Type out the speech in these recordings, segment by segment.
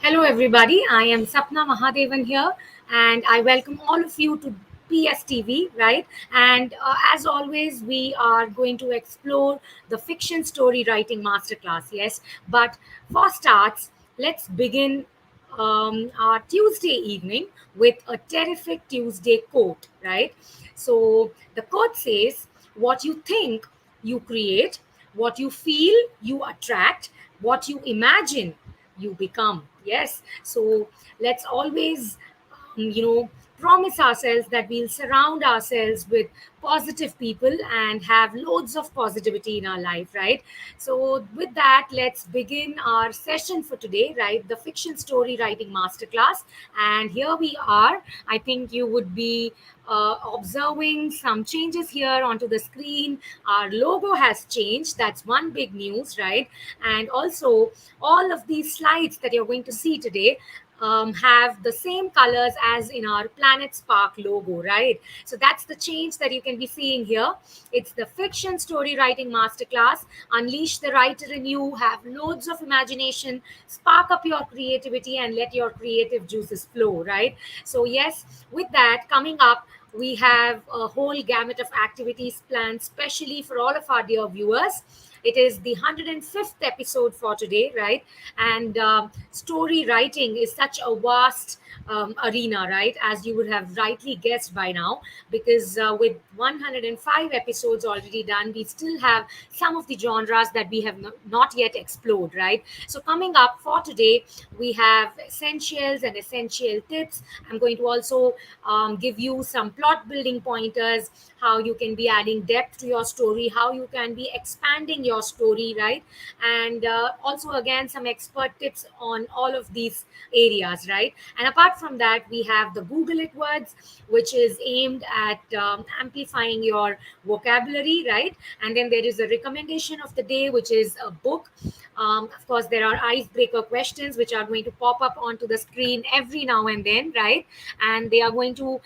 Hello, everybody. I am Sapna Mahadevan here, and I welcome all of you to PSTV, right? And as always, we are going to explore the fiction story writing masterclass, yes. But for starts, let's begin our Tuesday evening with a terrific Tuesday quote, right? So the quote says, "What you think, you create, what you feel, you attract, what you imagine, you become." Yes, so let's always promise ourselves that we'll surround ourselves with positive people and have loads of positivity in our life, right? So with that, let's begin our session for today, right? The fiction story writing masterclass. And here we are. I think you would be observing some changes here onto the screen. Our logo has changed. That's one big news, right? And also, all of these slides that you're going to see today have the same colors as in our PlanetSpark logo, right? So that's the change that you can be seeing here. It's the fiction story writing masterclass. Unleash the writer in you, have loads of imagination, spark up your creativity, and let your creative juices flow, right? So, yes, with that, coming up, we have a whole gamut of activities planned specially for all of our dear viewers. It is the 105th episode for today, right? And story writing is such a vast arena, right? As you would have rightly guessed by now, because with 105 episodes already done, we still have some of the genres that we have not yet explored, right? So, coming up for today, we have essentials and essential tips. I'm going to also give you some plot building pointers, how you can be adding depth to your story, how you can be expanding your story, right? And also, again, some expert tips on all of these areas, right? And apart from that, we have the Google It words, which is aimed at amplifying your vocabulary, right? And then there is a recommendation of the day, which is a book. Of course, there are icebreaker questions which are going to pop up onto the screen every now and then, right? And they are going to,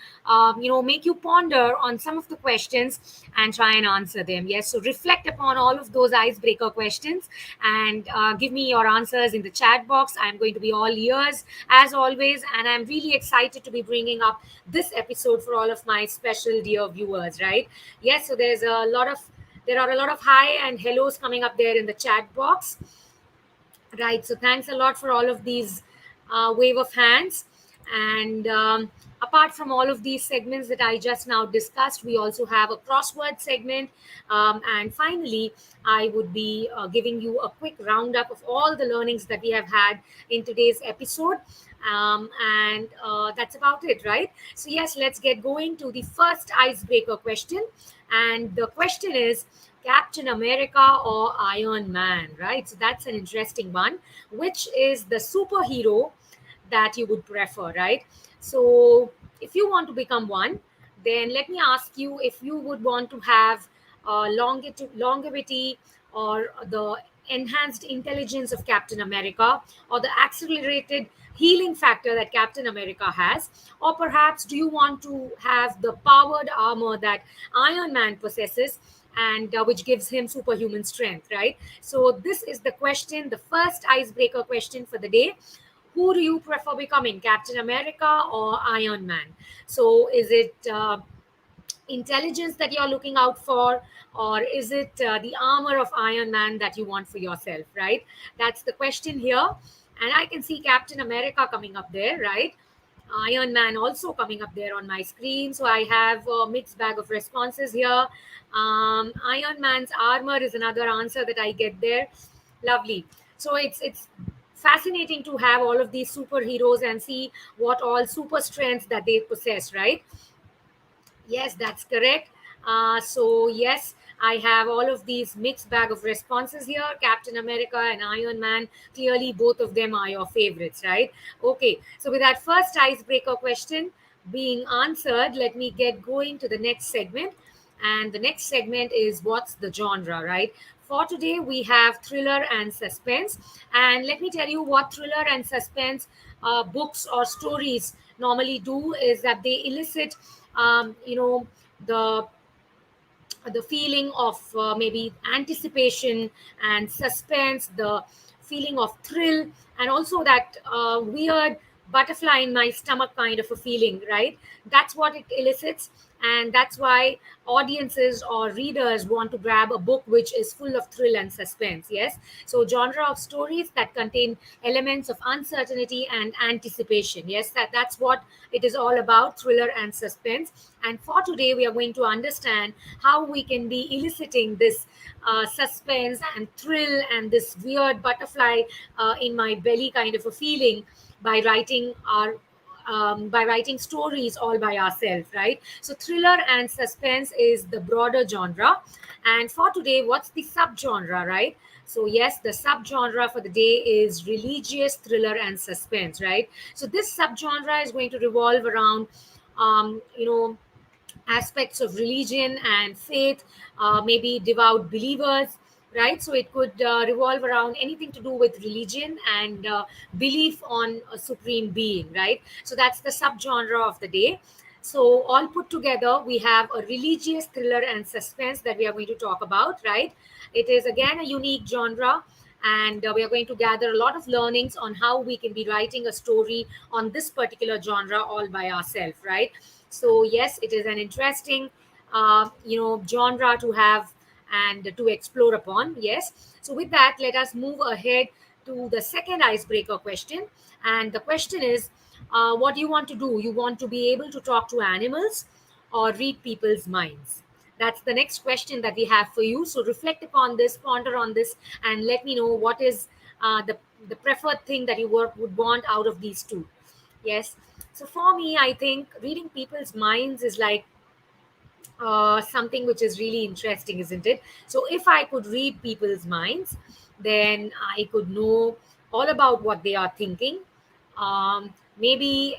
make you ponder on some of the questions and try and answer them. Yes, so reflect upon all of those icebreaker questions and give me your answers in the chat box. I'm going to be all ears as always, and I'm really excited to be bringing up this episode for all of my special dear viewers, right? Yes, so there are a lot of hi and hellos coming up there in the chat box. Right. So thanks a lot for all of these wave of hands. And apart from all of these segments that I just now discussed, we also have a crossword segment. And finally, I would be giving you a quick roundup of all the learnings that we have had in today's episode. And that's about it, right? So, yes, let's get going to the first icebreaker question. And the question is, Captain America or Iron Man, right? So that's an interesting one. Which is the superhero that you would prefer, right? So if you want to become one, then let me ask you if you would want to have longevity or the enhanced intelligence of Captain America or the accelerated healing factor that Captain America has, or perhaps do you want to have the powered armor that Iron Man possesses and which gives him superhuman strength, right? So this is the question, the first icebreaker question for the day. Who do you prefer becoming, Captain America or Iron Man? So is it intelligence that you're looking out for, or is it the armor of Iron Man that you want for yourself, right? That's the question here. And I can see Captain America coming up there, right? Iron Man also coming up there on my screen. So I have a mixed bag of responses here. Iron Man's armor is another answer that I get there. Lovely. So it's fascinating to have all of these superheroes and see what all super strengths that they possess, right? Yes, that's correct. So yes, I have all of these mixed bag of responses here. Captain America and Iron Man. Clearly, both of them are your favorites, right? Okay. So with that first icebreaker question being answered, let me get going to the next segment. And the next segment is what's the genre, right? For today, we have thriller and suspense. And let me tell you what thriller and suspense books or stories normally do is that they elicit the feeling of maybe anticipation and suspense, the feeling of thrill, and also that weird butterfly in my stomach kind of a feeling, right? That's what it elicits, and that's why audiences or readers want to grab a book which is full of thrill and suspense. Yes, so genre of stories that contain elements of uncertainty and anticipation. Yes, that's what it is all about, thriller and suspense. And for today we are going to understand how we can be eliciting this suspense and thrill and this weird butterfly in my belly kind of a feeling by writing our by writing stories all by ourselves, right? So thriller and suspense is the broader genre, and for today, what's the subgenre, right? So yes, the subgenre for the day is religious thriller and suspense, right? So this subgenre is going to revolve around, you know, aspects of religion and faith, maybe devout believers, right? So it could revolve around anything to do with religion and belief on a supreme being, right? So that's the subgenre of the day. So all put together, we have a religious thriller and suspense that we are going to talk about, right? It is again a unique genre, and we are going to gather a lot of learnings on how we can be writing a story on this particular genre all by ourselves, right? So yes, it is an interesting genre to have and to explore upon. Yes, so with that, let us move ahead to the second icebreaker question. And the question is, what do you want to do? You want to be able to talk to animals or read people's minds? That's the next question that we have for you. So reflect upon this, ponder on this, and let me know what is the preferred thing that you would want out of these two. Yes. So for me, I think reading people's minds is like something which is really interesting, isn't it? So if I could read people's minds, then I could know all about what they are thinking. Maybe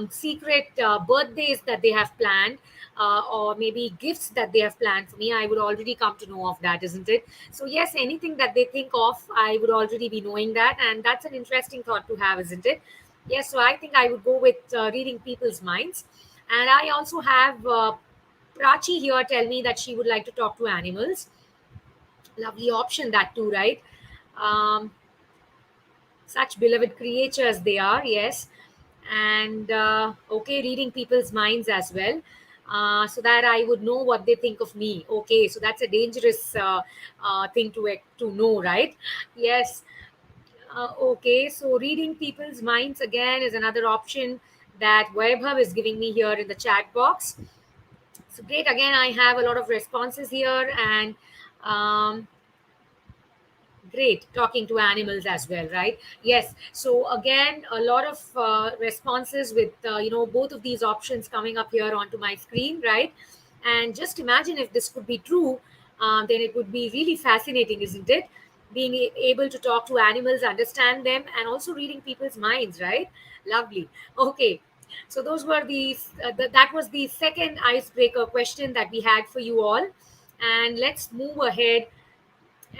secret birthdays that they have planned, or maybe gifts that they have planned for me. I would already come to know of that, isn't it? So yes, anything that they think of, I would already be knowing that, and that's an interesting thought to have, isn't it? Yes, so I think I would go with reading people's minds. And I also have Prachi here tell me that she would like to talk to animals. Lovely option, that too, right? Um, Such beloved creatures they are, yes. And okay, reading people's minds as well. So that I would know what they think of me. Okay, so that's a dangerous thing to know, right? Yes. Okay, so reading people's minds again is another option that Vaibhav is giving me here in the chat box. So great. Again, I have a lot of responses here, and um, great talking to animals as well, right? Yes. So again, a lot of responses with both of these options coming up here onto my screen, right? And just imagine if this could be true, then it would be really fascinating, isn't it? Being able to talk to animals, understand them, and also reading people's minds, right? Lovely. Okay. So those were that was the second icebreaker question that we had for you all. And let's move ahead.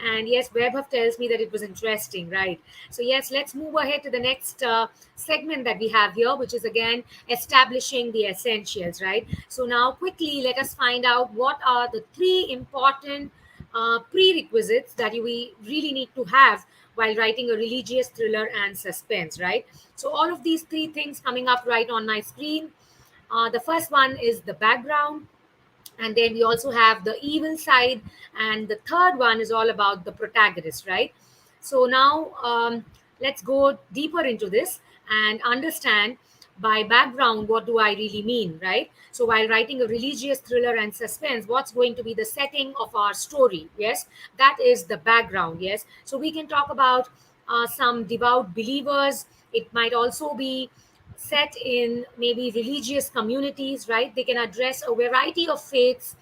And yes, Vaibhav tells me that it was interesting, right? So yes, let's move ahead to the next segment that we have here, which is again establishing the essentials, right? So now quickly, let us find out what are the three important prerequisites that we really need to have while writing a religious thriller and suspense, right? So all of these three things coming up right on my screen. The first one is the background, and then we also have the evil side, and the third one is all about the protagonist, right? So now let's go deeper into this and understand by background what do I really mean, right? So while writing a religious thriller and suspense, what's going to be the setting of our story? Yes, that is the background. Yes, so we can talk about some devout believers. It might also be set in maybe religious communities, right? They can address a variety of faiths,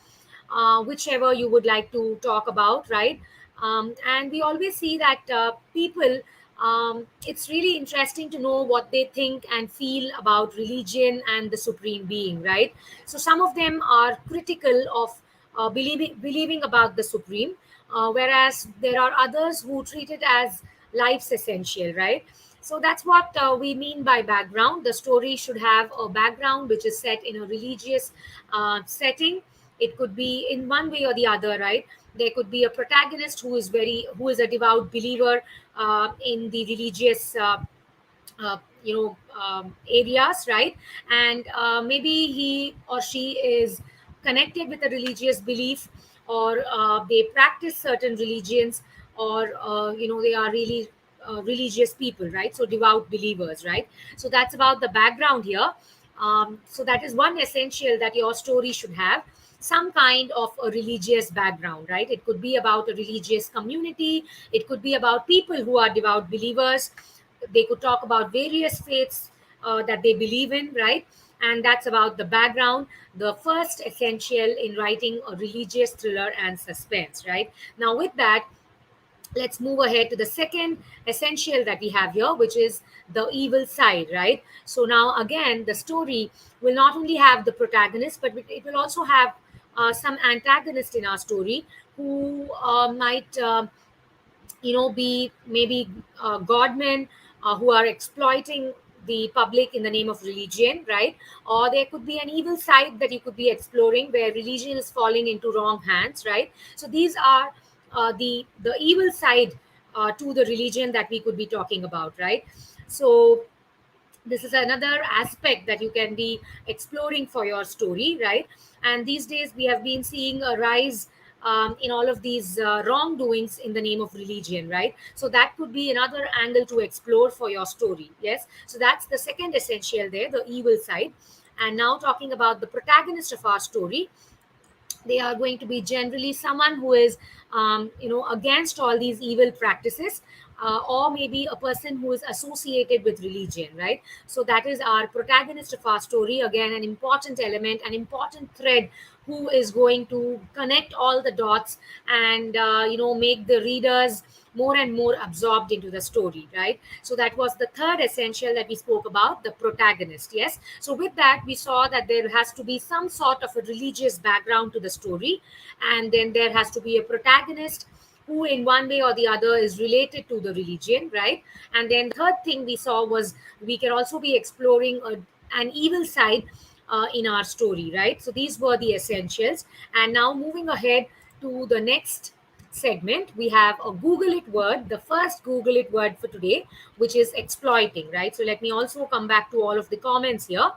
whichever you would like to talk about, right? And we always see that people, it's really interesting to know what they think and feel about religion and the supreme being, right? So some of them are critical of believing about the supreme, whereas there are others who treat it as life's essential, right? So that's what we mean by background. The story should have a background which is set in a religious setting, It could be in one way or the other, right? There could be a protagonist who is a devout believer in the religious areas, right? And maybe he or she is connected with a religious belief, or they practice certain religions, or they are really religious people, right? So devout believers, right? So that's about the background here. So that is one essential, that your story should have some kind of a religious background, right? It could be about a religious community, it could be about people who are devout believers. They could talk about various faiths that they believe in, right? And that's about the background, the first essential in writing a religious thriller and suspense, right? Now with that, let's move ahead to the second essential that we have here, which is the evil side, right? So now again, the story will not only have the protagonist, but it will also have some antagonist in our story, who might be maybe godmen who are exploiting the public in the name of religion, right? Or there could be an evil side that you could be exploring, where religion is falling into wrong hands, right? So these are the evil side to the religion that we could be talking about, right? So this is another aspect that you can be exploring for your story, right? And these days we have been seeing a rise in all of these wrongdoings in the name of religion, right? So that could be another angle to explore for your story. Yes, so that's the second essential there, the evil side. And now talking about the protagonist of our story, they are going to be generally someone who is against all these evil practices, or maybe a person who is associated with religion, right? So that is our protagonist of our story, again an important element, an important thread, who is going to connect all the dots and make the readers more and more absorbed into the story, right? So that was the third essential that we spoke about, the protagonist. Yes, so with that, we saw that there has to be some sort of a religious background to the story, and then there has to be a protagonist who in one way or the other is related to the religion, right? And then the third thing we saw was we can also be exploring an evil side in our story, right? So these were the essentials. And now moving ahead to the next segment, we have a Google It word, the first Google It word for today, which is exploiting, right? So let me also come back to all of the comments here.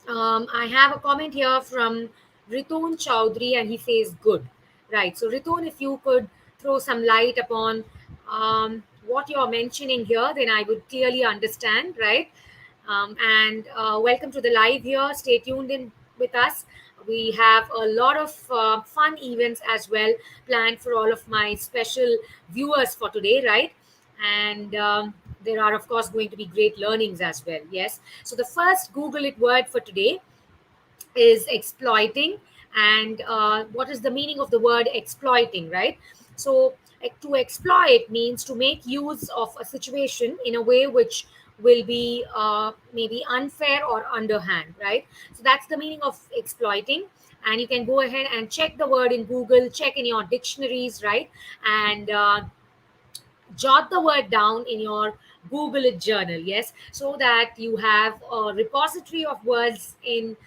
I have a comment here from Riton Chowdhury, and he says good. Right. So, Riton, if you could throw some light upon what you're mentioning here, then I would clearly understand, right? And welcome to the live here. Stay tuned in with us. We have a lot of fun events as well planned for all of my special viewers for today, right? And there are, of course, going to be great learnings as well. Yes. So, the first Google It word for today is exploiting. And what is the meaning of the word exploiting, right? So to exploit means to make use of a situation in a way which will be maybe unfair or underhand, right? So that's the meaning of exploiting. And you can go ahead and check the word in Google, check in your dictionaries, right? And jot the word down in your Google It journal, yes, so that you have a repository of words in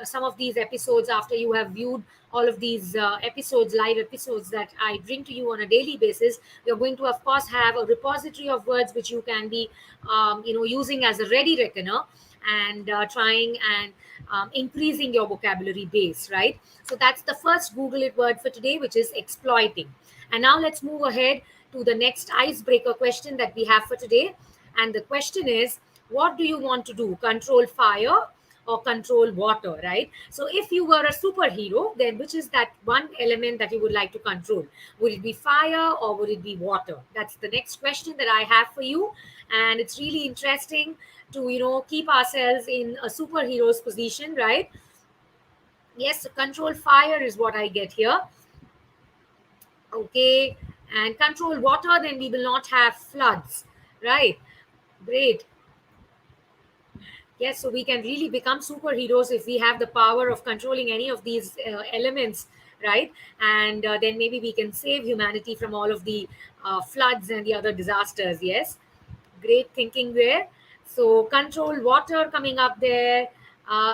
some of these episodes. After you have viewed all of these episodes, live episodes that I bring to you on a daily basis, you're going to of course have a repository of words which you can be using as a ready reckoner, and trying and increasing your vocabulary base, right? So that's the first Google It word for today, which is exploiting. And now let's move ahead to the next icebreaker question that we have for today. And the question is, what do you want to do? Control fire or control water, right? So if you were a superhero, then which is that one element that you would like to control? Would it be fire or would it be water? That's the next question that I have for you. And it's really interesting to, keep ourselves in a superhero's position, right? Yes, so control fire is what I get here. Okay, and control water, then we will not have floods, right? Great. Yes, so we can really become superheroes if we have the power of controlling any of these elements, right? And then maybe we can save humanity from all of the floods and the other disasters. Yes, great thinking there. So control water coming up there.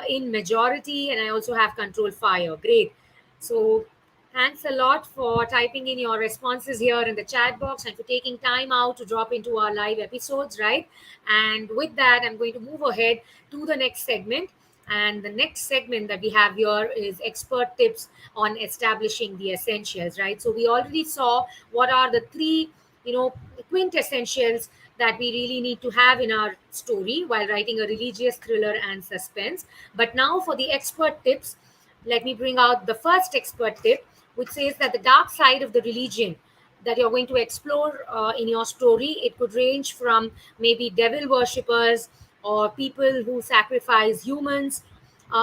in majority, and I also have control fire. Great. So thanks a lot for typing in your responses here in the chat box and for taking time out to drop into our live episodes, right? And with that, I'm going to move ahead to the next segment. And the next segment that we have here is expert tips on establishing the essentials, right? So we already saw what are the three, quintessentials that we really need to have in our story while writing a religious thriller and suspense. But now for the expert tips, let me bring out the first expert tip, which says that the dark side of the religion that you're going to explore in your story, it could range from maybe devil worshippers or people who sacrifice humans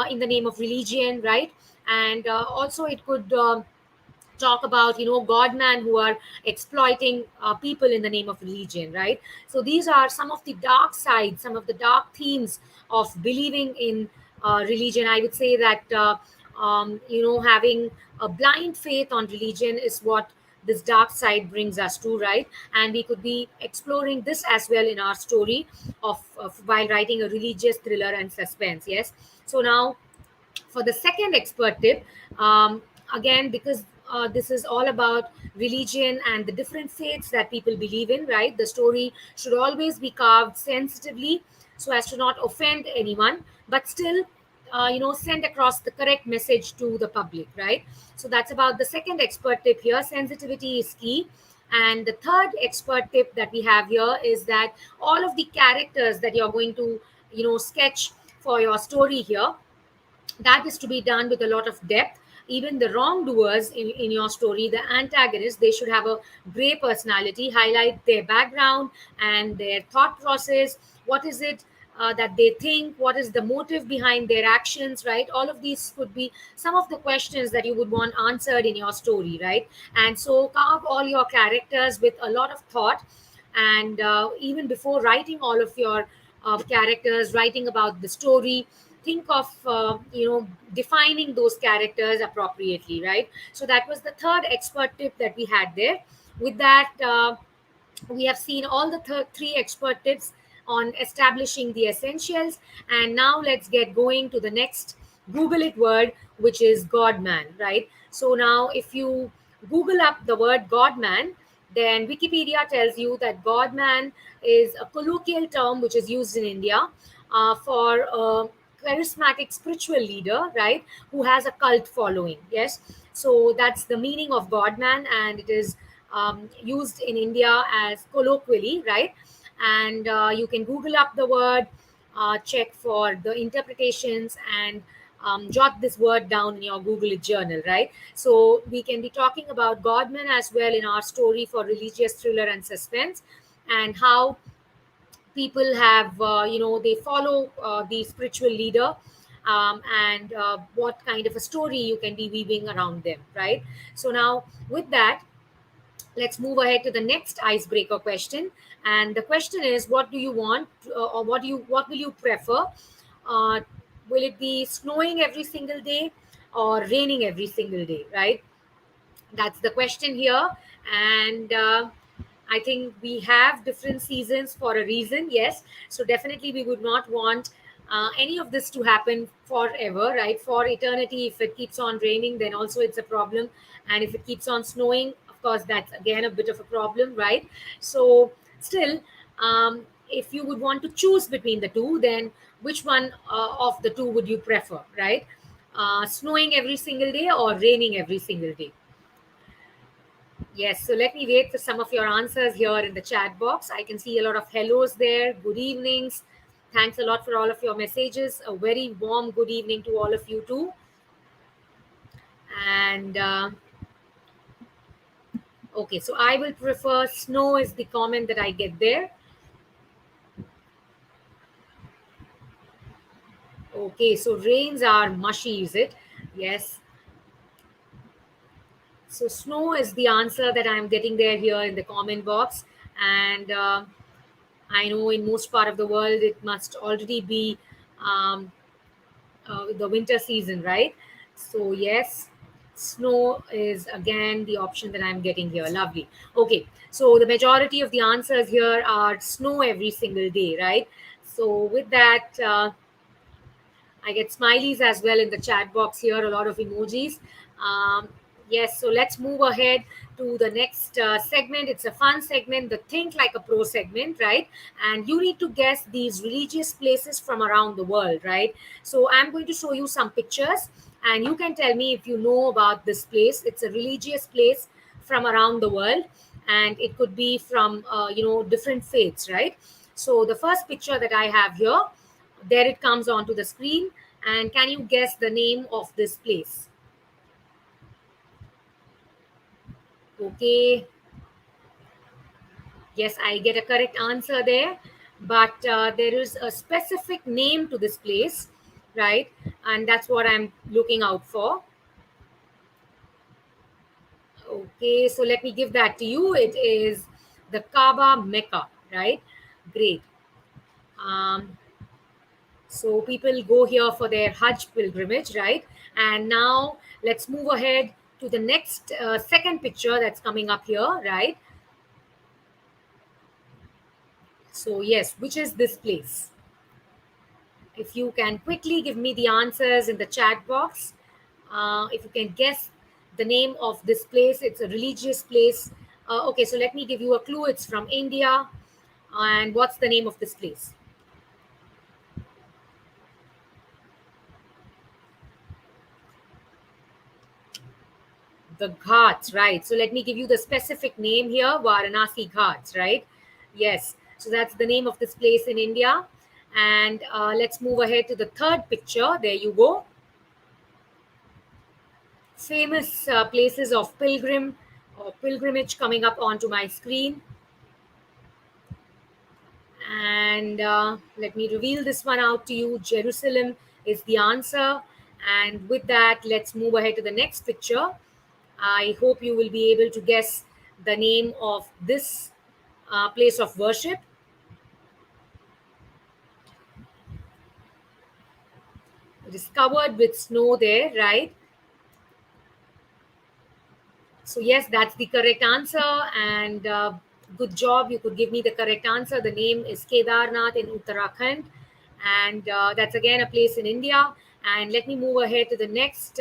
in the name of religion, right? And also it could talk about godman who are exploiting people in the name of religion, right? So these are some of the dark sides, some of the dark themes of believing in religion. I would say that having a blind faith on religion is what this dark side brings us to, right? And we could be exploring this as well in our story of while writing a religious thriller and suspense. Yes. So now for the second expert tip, again, because this is all about religion and the different faiths that people believe in, right? The story should always be carved sensitively so as to not offend anyone, but still, send across the correct message to the public, right? So that's about the second expert tip here. Sensitivity is key. And the third expert tip that we have here is that all of the characters that you're going to, sketch for your story here, that is to be done with a lot of depth. Even the wrongdoers in your story, the antagonists, they should have a gray personality. Highlight their background and their thought process. What is it that they think? What is the motive behind their actions, right? All of these could be some of the questions that you would want answered in your story, right? And so carve all your characters with a lot of thought. And even before writing all of your characters, writing about the story, think of defining those characters appropriately, right? So that was the third expert tip that we had there. With that, we have seen all the three expert tips on establishing the essentials. And now let's get going to the next google it word, which is godman, right? So now if you google up the word godman, then wikipedia tells you that godman is a colloquial term which is used in india for a charismatic spiritual leader, right, who has a cult following. Yes, so that's the meaning of godman, and it is used in India as colloquially, right? And you can Google up the word, check for the interpretations, and jot this word down in your Google It journal, right? So we can be talking about Godman as well in our story for religious thriller and suspense, and how people have, they follow the spiritual leader. And what kind of a story you can be weaving around them, right? So now with that, let's move ahead to the next icebreaker question. And the question is, what do you want, or what will you prefer? uh, will it be snowing every single day or raining every single day, right? That's the question here. And I think we have different seasons for a reason. Yes, so definitely we would not want any of this to happen forever, right? For eternity. If it keeps on raining, then also it's a problem. And if it keeps on snowing, of course, that's again a bit of a problem, right? So still, if you would want to choose between the two, then which one of the two would you prefer, right? Snowing every single day or raining every single day? Yes, so let me wait for some of your answers here in the chat box. I can see a lot of hellos there. Good evenings. Thanks a lot for all of your messages. A very warm good evening to all of you too. And okay, so I will prefer snow is the comment that I get there. Okay, so rains are mushy, is it? Yes. So snow is the answer that I'm getting there here in the comment box. And I know in most part of the world it must already be um, the winter season, right? So yes, snow is again the option that I'm getting here. Lovely. Okay, so the majority of the answers here are snow every single day, right? So with that, I get smileys as well in the chat box here, a lot of emojis. Um, yes, so let's move ahead to the next segment. It's a fun segment, the Think Like a Pro segment, right? And you need to guess these religious places from around the world, right? So I'm going to show you some pictures, and you can tell me if you know about this place. It's a religious place from around the world, and it could be from, different faiths, right? So the first picture that I have here, there it comes onto the screen. And can you guess the name of this place? Okay, yes, I get a correct answer there. But there is a specific name to this place, right? And that's what I'm looking out for. Okay, so let me give that to you. It is the Kaaba Mecca, right? Great. Um, So people go here for their Hajj pilgrimage, right? And now let's move ahead to the next second picture that's coming up here, right? So yes, which is this place? If you can quickly give me the answers in the chat box, if you can guess the name of this place, it's a religious place. Okay, so let me give you a clue. It's from India. And what's the name of this place? The Ghats, right? So let me give you the specific name here, Varanasi Ghats, right? Yes. So that's the name of this place in India. And let's move ahead to the third picture. There you go. Famous places of pilgrimage coming up onto my screen. And let me reveal this one out to you. Jerusalem is the answer. And with that, let's move ahead to the next picture. I hope you will be able to guess the name of this place of worship. It is covered with snow there, right? So, yes, that's the correct answer. And good job. You could give me the correct answer. The name is Kedarnath in Uttarakhand. And that's again a place in India. And let me move ahead to the next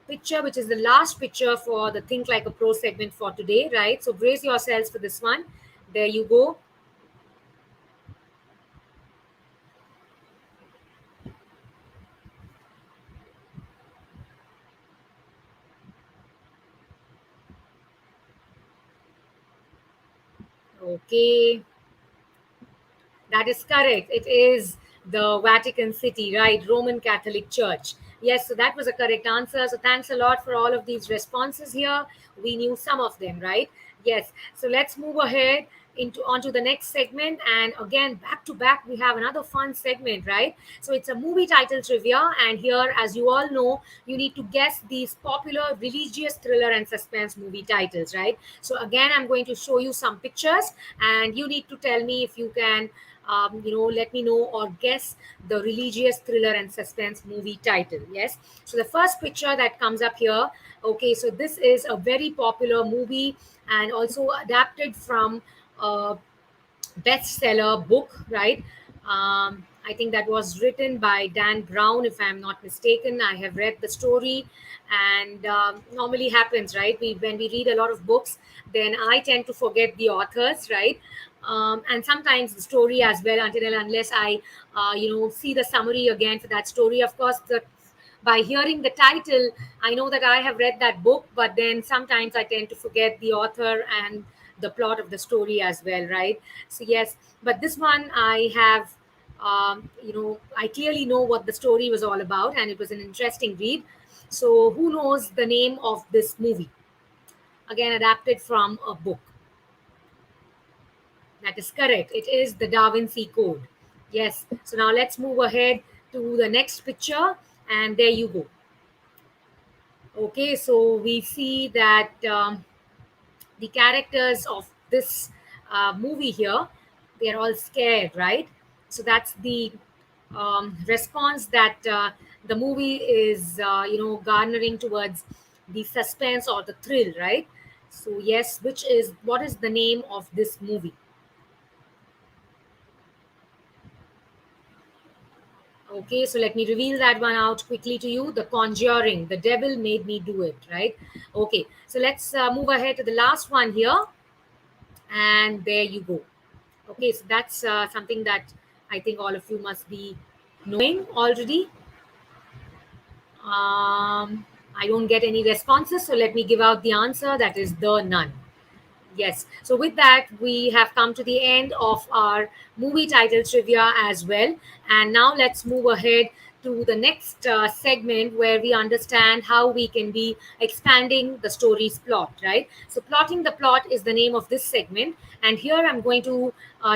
picture, which is the last picture for the Think Like a Pro segment for today, right? So, brace yourselves for this one. There you go. Okay. That is correct. It is the Vatican City, right? Roman Catholic Church. Yes, so that was a correct answer. So thanks a lot for all of these responses here. We knew some of them, right? Yes. So let's move ahead into onto the next segment. And again, back to back, we have another fun segment, right? So it's a movie title trivia. And here, as you all know, you need to guess these popular religious thriller and suspense movie titles, right? So again, I'm going to show you some pictures, and you need to tell me if you can let me know or guess the religious thriller and suspense movie title. Yes. So the first picture that comes up here. Okay, so this is a very popular movie and also adapted from a bestseller book, right? I think that was written by Dan Brown, if I'm not mistaken. I have read the story, and normally happens, right? When we read a lot of books, then I tend to forget the authors, right? And sometimes the story as well, until and unless I, see the summary again for that story. Of course, by hearing the title, I know that I have read that book, but then sometimes I tend to forget the author and the plot of the story as well, right? So yes, but this one I have, I clearly know what the story was all about, and it was an interesting read. So who knows the name of this movie? Again, adapted from a book. That is correct. It is the Da Vinci Code. Yes. So now let's move ahead to the next picture, and there you go. Okay, so we see that the characters of this movie here, they're all scared, right? So that's the response that the movie is, garnering towards the suspense or the thrill, right? So yes, what is the name of this movie? Okay, so let me reveal that one out quickly to you. The Conjuring, the devil made me do it, right? Okay, so let's move ahead to the last one here. And there you go. Okay, so that's something that I think all of you must be knowing already. I don't get any responses, so let me give out the answer. That is the Nun. Yes. So with that, we have come to the end of our movie title trivia as well. And now let's move ahead to the next segment where we understand how we can be expanding the story's plot, right? So, plotting the plot is the name of this segment. And here I'm going to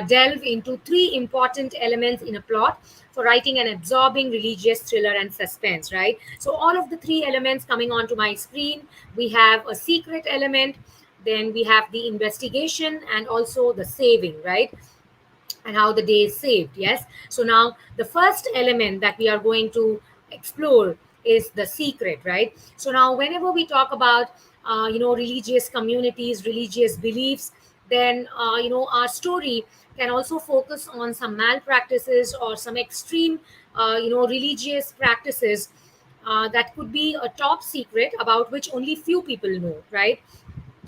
delve into three important elements in a plot for writing an absorbing religious thriller and suspense, right? So, all of the three elements coming onto my screen, we have a secret element, then we have the investigation, and also the saving, right? And how the day is saved. Yes. So now the first element that we are going to explore is the secret, right? So now whenever we talk about religious communities, religious beliefs, then our story can also focus on some malpractices or some extreme religious practices that could be a top secret about which only few people know, right?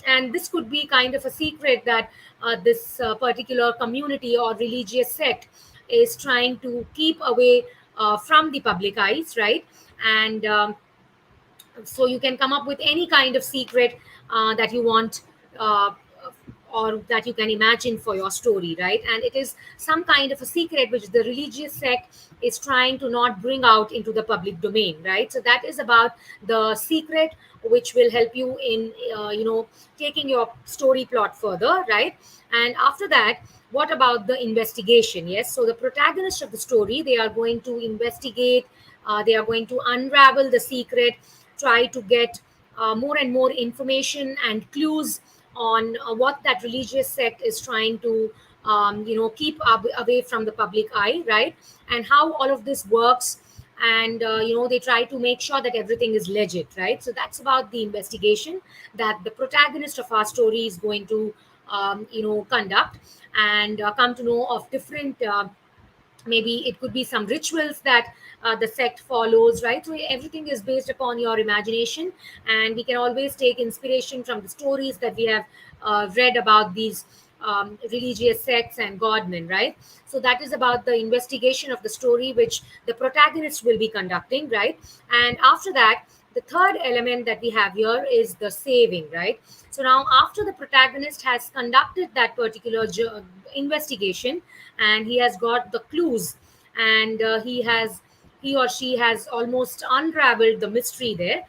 And this could be kind of a secret that this particular community or religious sect is trying to keep away from the public eyes, right? And so you can come up with any kind of secret that you want, uh, or that you can imagine for your story, right? And it is some kind of a secret which the religious sect is trying to not bring out into the public domain, right? So that is about the secret, which will help you in taking your story plot further, right? And after that, what about the investigation? Yes, so the protagonist of the story, they are going to investigate, they are going to unravel the secret, try to get more and more information and clues on what that religious sect is trying to keep away from the public eye, right? And how all of this works, and they try to make sure that everything is legit, right? So that's about the investigation that the protagonist of our story is going to conduct, and come to know of different maybe it could be some rituals that the sect follows, right? So everything is based upon your imagination, and we can always take inspiration from the stories that we have read about these religious sects and godmen, right? So that is about the investigation of the story which the protagonist will be conducting, right? And after that, the third element that we have here is the saving, right? So now after the protagonist has conducted that particular investigation, and he has got the clues, and he or she has almost unraveled the mystery there,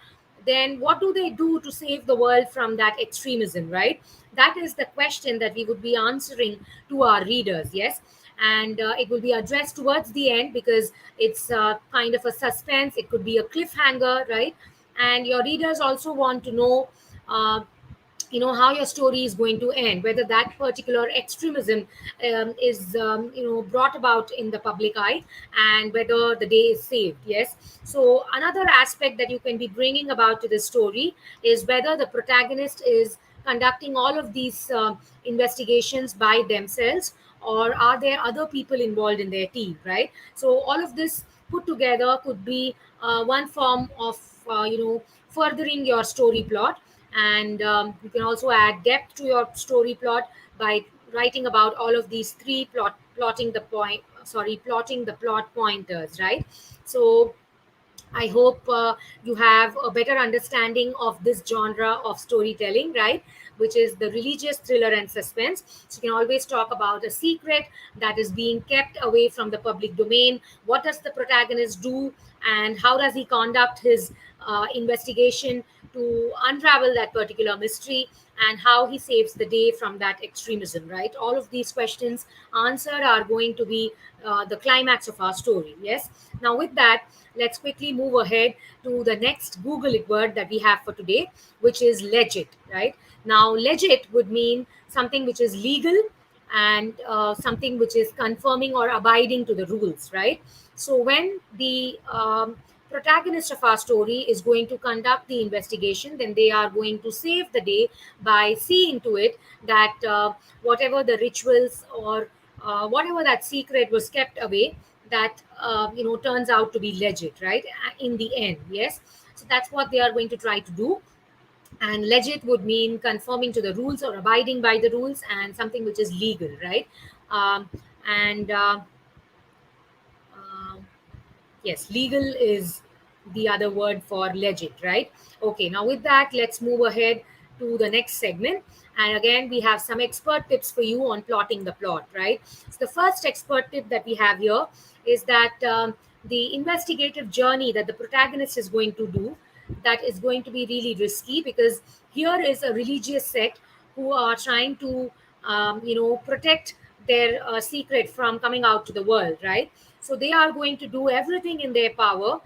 then what do they do to save the world from that extremism, right? That is the question that we would be answering to our readers. Yes. And it will be addressed towards the end, because it's kind of a suspense, it could be a cliffhanger, right? And your readers also want to know how your story is going to end, whether that particular extremism is brought about in the public eye, and whether the day is saved. Yes. So another aspect that you can be bringing about to the story is whether the protagonist is conducting all of these investigations by themselves, or are there other people involved in their team, right? So all of this put together could be one form of furthering your story plot. And you can also add depth to your story plot by writing about all of these three plotting the plot pointers, right? So I hope you have a better understanding of this genre of storytelling, right? Which is the religious thriller and suspense. So you can always talk about a secret that is being kept away from the public domain. What does the protagonist do, and how does he conduct his investigation to unravel that particular mystery, and how he saves the day from that extremism, right? All of these questions answered are going to be the climax of our story. Yes. Now, with that, let's quickly move ahead to the next Google it word that we have for today, which is legit, right? Now, legit would mean something which is legal, and something which is confirming or abiding to the rules, right? So when the protagonist of our story is going to conduct the investigation, then they are going to save the day by seeing to it that whatever the rituals, or whatever that secret was kept away, that turns out to be legit, right? In the end, yes. So that's what they are going to try to do. And legit would mean conforming to the rules or abiding by the rules, and something which is legal, right? And um, Yes, legal is the other word for legit, right? Okay, now with that, let's move ahead to the next segment. And again, we have some expert tips for you on plotting the plot, right? So the first expert tip that we have here is that the investigative journey that the protagonist is going to do, that is going to be really risky, because here is a religious sect who are trying to protect their secret from coming out to the world, right? So they are going to do everything in their power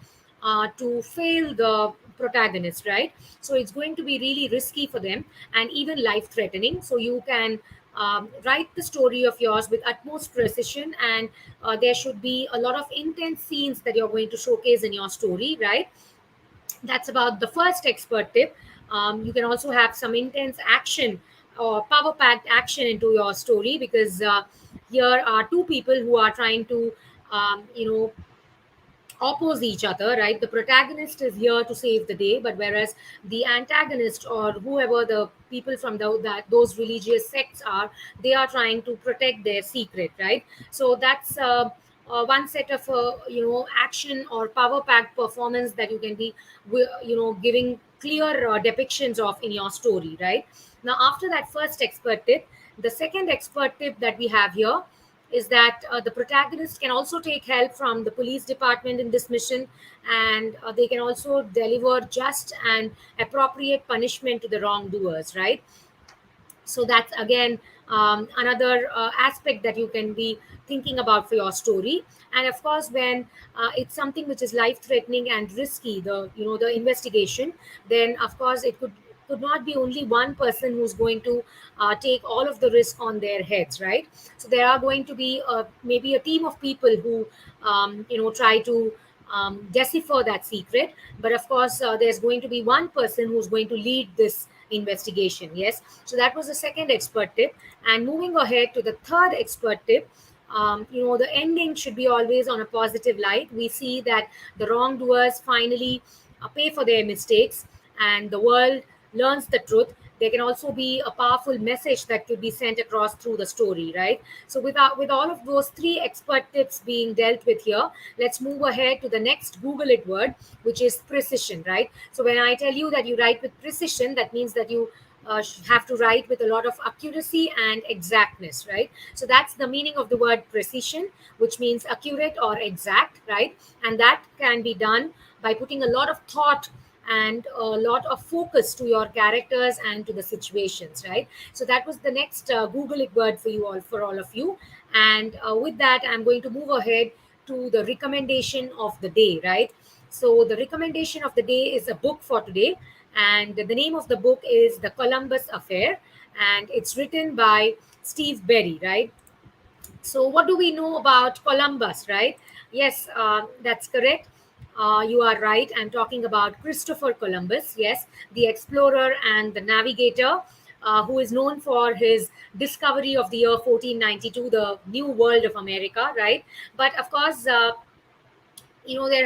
to fail the protagonist, right? So it's going to be really risky for them and even life threatening. So you can write the story of yours with utmost precision, and there should be a lot of intense scenes that you're going to showcase in your story, right? That's about the first expert tip. You can also have some intense action or power packed action into your story, because here are two people who are trying to oppose each other, right? The protagonist is here to save the day, but whereas the antagonist, or whoever the people from those religious sects are, they are trying to protect their secret, right? So that's one set of action or power packed performance that you can be giving clear depictions of in your story, right? Now, after that first expert tip, the second expert tip that we have here is that the protagonist can also take help from the police department in this mission, and they can also deliver just and appropriate punishment to the wrongdoers, right? So that's again another aspect that you can be thinking about for your story. And of course, when it's something which is life threatening and risky, the investigation, then of course it could not be only one person who's going to take all of the risk on their heads, right? So there are going to be maybe a team of people who try to decipher that secret. But of course, there's going to be one person who's going to lead this investigation. Yes. So that was the second expert tip. And moving ahead to the third expert tip, the ending should be always on a positive light. We see that the wrongdoers finally pay for their mistakes, and the world learns the truth. There can also be a powerful message that could be sent across through the story, right? So with all of those three expert tips being dealt with here, let's move ahead to the next Google it word, which is precision, right? So when I tell you that you write with precision, that means that you have to write with a lot of accuracy and exactness, right? So that's the meaning of the word precision, which means accurate or exact, right? And that can be done by putting a lot of thought and a lot of focus to your characters and to the situations, right? So that was the next Google it word for all of you. And with that, I'm going to move ahead to the recommendation of the day, right? So the recommendation of the day is a book for today, and the name of the book is The Columbus Affair, and it's written by Steve Berry, right? So, what do we know about Columbus, right? Yes, that's correct. You are right. I'm talking about Christopher Columbus, yes, the explorer and the navigator, who is known for his discovery of the year 1492, the New World of America, right? But of course, there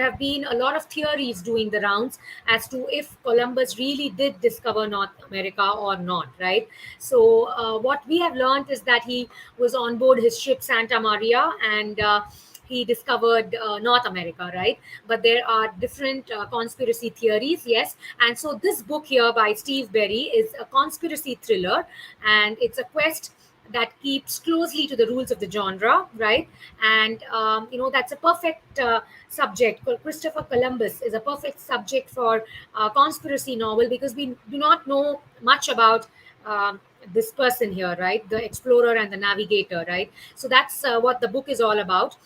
have been a lot of theories doing the rounds as to if Columbus really did discover North America or not, right? So what we have learned is that he was on board his ship Santa Maria, and he discovered North America, right? But there are different conspiracy theories, yes. And so this book here by Steve Berry is a conspiracy thriller, and it's a quest that keeps closely to the rules of the genre, right? And that's a perfect subject. Christopher Columbus is a perfect subject for a conspiracy novel, because we do not know much about this person here, right? The explorer and the navigator, right? So that's what the book is all about.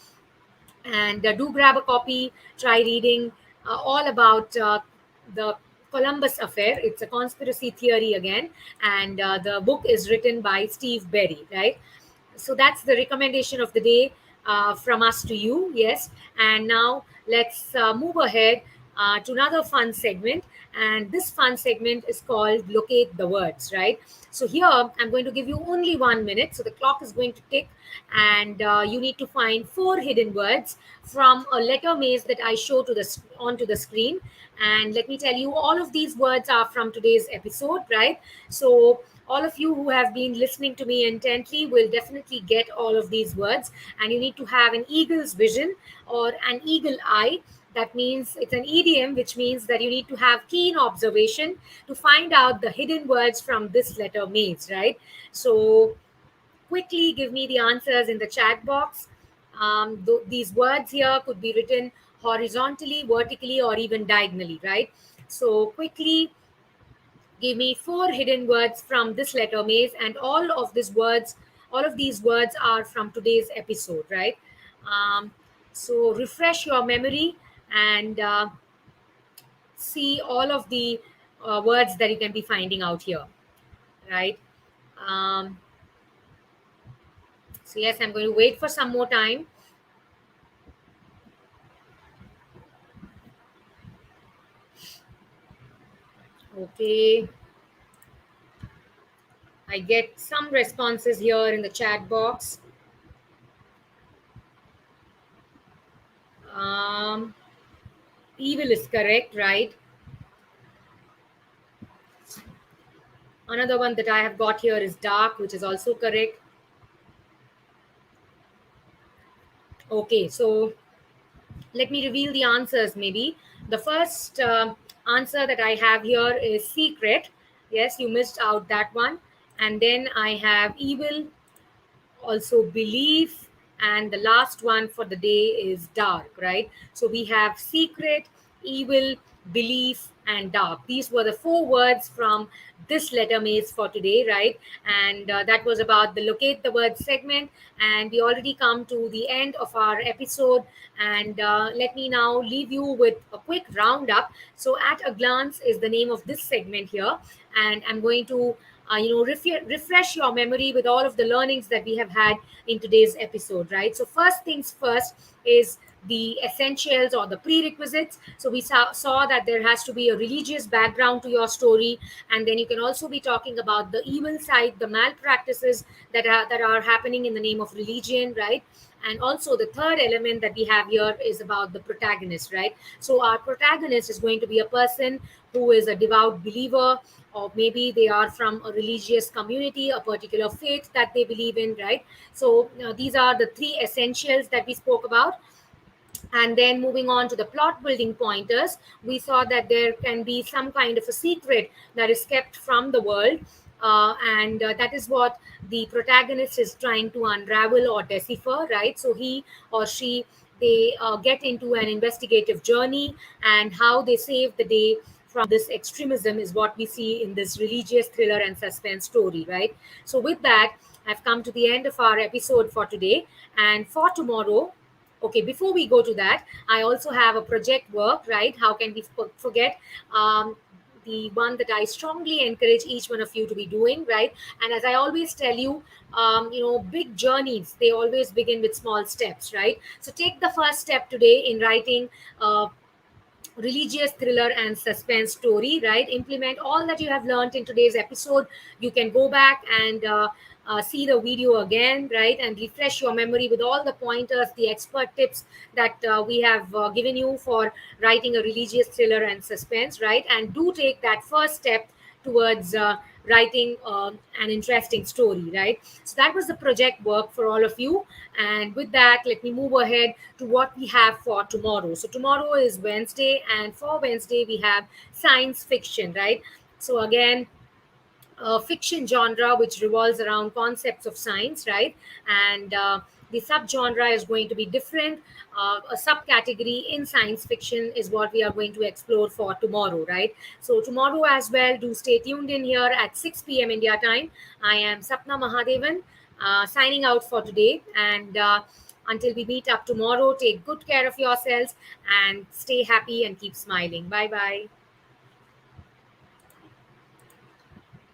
And do grab a copy, try reading all about the Columbus affair. It's a conspiracy theory again, and the book is written by Steve Berry, right? So that's the recommendation of the day from us to you, yes. And now let's move ahead to another fun segment. And this fun segment is called Locate the Words, right? So here I'm going to give you only 1 minute. So the clock is going to tick, and you need to find four hidden words from a letter maze that I show onto the screen. And let me tell you, all of these words are from today's episode, right? So all of you who have been listening to me intently will definitely get all of these words, and you need to have an eagle's vision or an eagle eye. That means it's an idiom, which means that you need to have keen observation to find out the hidden words from this letter maze, right? So quickly give me the answers in the chat box. These words here could be written horizontally, vertically, or even diagonally, right? So quickly give me four hidden words from this letter maze, and all of these words are from today's episode, right? Um, so refresh your memory and see all of the words that you can be finding out here, right? Um, so yes, I'm going to wait for some more time. Okay, I get some responses here in the chat box. Um, Evil is correct, right? Another one that I have got here is dark, which is also correct. Okay, so let me reveal the answers maybe. The first answer that I have here is secret. Yes, you missed out that one. And then I have evil, also belief, and the last one for the day is dark, right? So we have secret, evil, belief, and dark. These were the four words from this letter maze for today, right? And that was about the locate the word segment. And we already come to the end of our episode, and let me now leave you with a quick roundup. So at a glance is the name of this segment here, and I'm going to refresh your memory with all of the learnings that we have had in today's episode, right? So first things first is the essentials or the prerequisites. So we saw that there has to be a religious background to your story, and then you can also be talking about the evil side, the malpractices that are happening in the name of religion, right? And also the third element that we have here is about the protagonist, right? So our protagonist is going to be a person who is a devout believer, or maybe they are from a religious community, a particular faith that they believe in, right? So these are the three essentials that we spoke about. And then moving on to the plot building pointers, we saw that there can be some kind of a secret that is kept from the world. And that is what the protagonist is trying to unravel or decipher, right? So he or she, they get into an investigative journey, and how they save the day from this extremism is what we see in this religious thriller and suspense story, right? So with that, I've come to the end of our episode for today. And for tomorrow, okay, before we go to that, I also have a project work, right? How can we forget the one that I strongly encourage each one of you to be doing, right? And as I always tell you, big journeys, they always begin with small steps, right? So take the first step today in writing religious thriller and suspense story, right? Implement all that you have learned in today's episode. You can go back and see the video again, right? And refresh your memory with all the pointers, the expert tips that we have given you for writing a religious thriller and suspense, right? And do take that first step towards writing an interesting story, right? So that was the project work for all of you. And with that, let me move ahead to what we have for tomorrow. So tomorrow is Wednesday, and for Wednesday we have science fiction, right? So again, fiction genre which revolves around concepts of science, right? And the subgenre is going to be different. A subcategory in science fiction is what we are going to explore for tomorrow, right? So tomorrow as well, do stay tuned in here at 6 p.m. India time. I am Sapna Mahadevan, signing out for today. And until we meet up tomorrow, take good care of yourselves and stay happy and keep smiling. Bye bye.